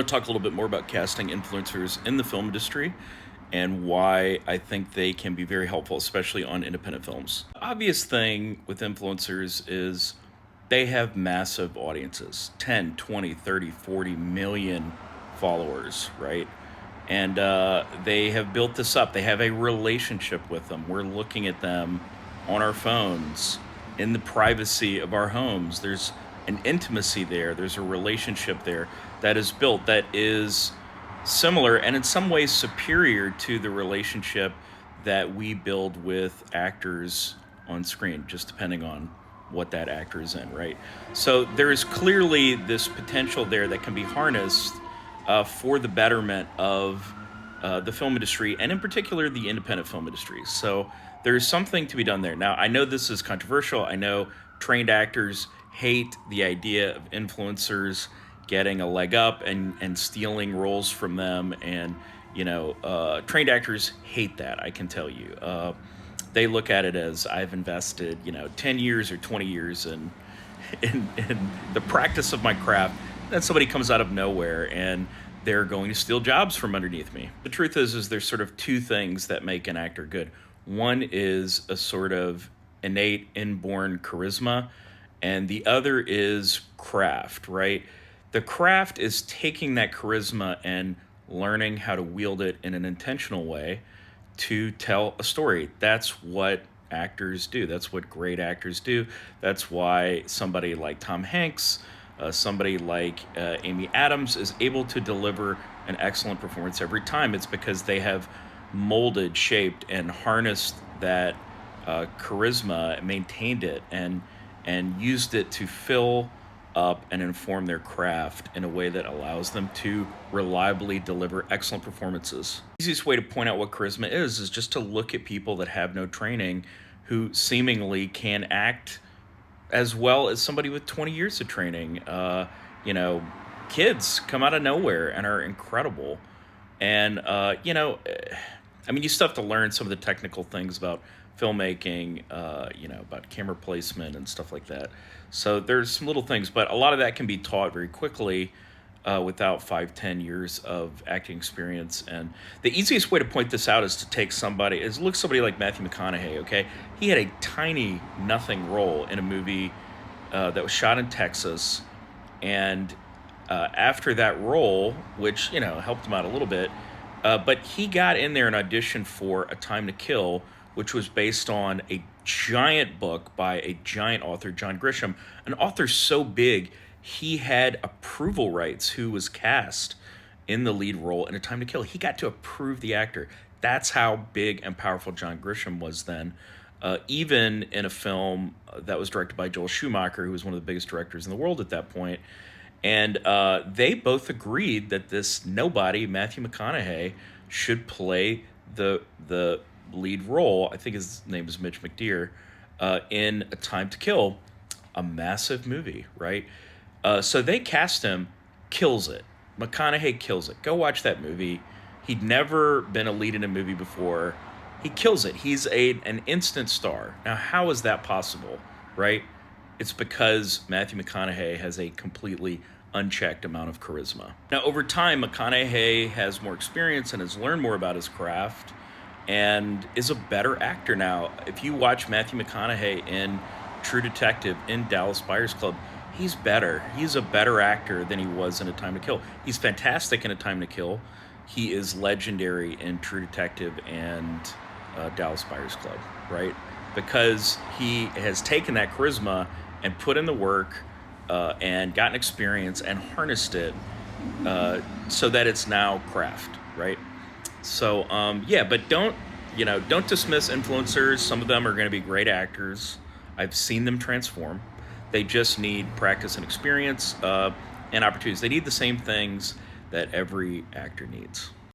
to talk a little bit more about casting influencers in the film industry and why I think they can be very helpful, especially on independent films. Obvious thing with influencers is they have massive audiences 10, 20, 30, 40 million followers, right? And they have built this up. They have a relationship with them. We're looking at them on our phones in the privacy of our homes. There's an intimacy there, there's a relationship there that is built that is similar and in some ways superior to the relationship that we build with actors on screen, just depending on what that actor is in, right? So there is clearly this potential there that can be harnessed for the betterment of the film industry, and in particular the independent film industry. So there's something to be done there. Now, I know this is controversial. I know trained actors hate the idea of influencers getting a leg up and stealing roles from them. And, trained actors hate that, I can tell you. They look at it as I've invested, 10 years or 20 years in the practice of my craft. Then somebody comes out of nowhere and they're going to steal jobs from underneath me. The truth is there's sort of two things that make an actor good. One is a sort of innate inborn charisma, and the other is craft, right? The craft is taking that charisma and learning how to wield it in an intentional way to tell a story. That's what actors do. That's what great actors do. That's why somebody like Tom Hanks, somebody like Amy Adams is able to deliver an excellent performance every time. It's because they have molded, shaped, and harnessed that charisma, maintained it, and used it to fill up and inform their craft in a way that allows them to reliably deliver excellent performances. The easiest way to point out what charisma is just to look at people that have no training who seemingly can act as well as somebody with 20 years of training. Kids come out of nowhere and are incredible. And, you still have to learn some of the technical things about filmmaking, about camera placement and stuff like that. So there's some little things, but a lot of that can be taught very quickly without 5-10 years of acting experience. And the easiest way to point this out is to take somebody like Matthew McConaughey, okay? He had a tiny nothing role in a movie that was shot in Texas. And after that role, which, helped him out a little bit, but he got in there and auditioned for A Time to Kill, which was based on a giant book by a giant author, John Grisham, an author so big he had approval rights who was cast in the lead role in A Time to Kill. He got to approve the actor. That's how big and powerful John Grisham was then. Even in a film that was directed by Joel Schumacher, who was one of the biggest directors in the world at that point. And they both agreed that this nobody, Matthew McConaughey, should play the lead role. I think his name is Mitch McDeere, in A Time to Kill, a massive movie, right? So they cast him, kills it. McConaughey kills it. Go watch that movie. He'd never been a lead in a movie before. He kills it. He's an instant star. Now, how is that possible, right? It's because Matthew McConaughey has a completely unchecked amount of charisma. Now, over time, McConaughey has more experience and has learned more about his craft and is a better actor now. If you watch Matthew McConaughey in True Detective, in Dallas Buyers Club, he's better. He's a better actor than he was in A Time to Kill. He's fantastic in A Time to Kill. He is legendary in True Detective and Dallas Buyers Club, right? Because he has taken that charisma and put in the work and gotten experience and harnessed it so that it's now craft, right? So, but don't dismiss influencers. Some of them are going to be great actors. I've seen them transform. They just need practice and experience and opportunities. They need the same things that every actor needs.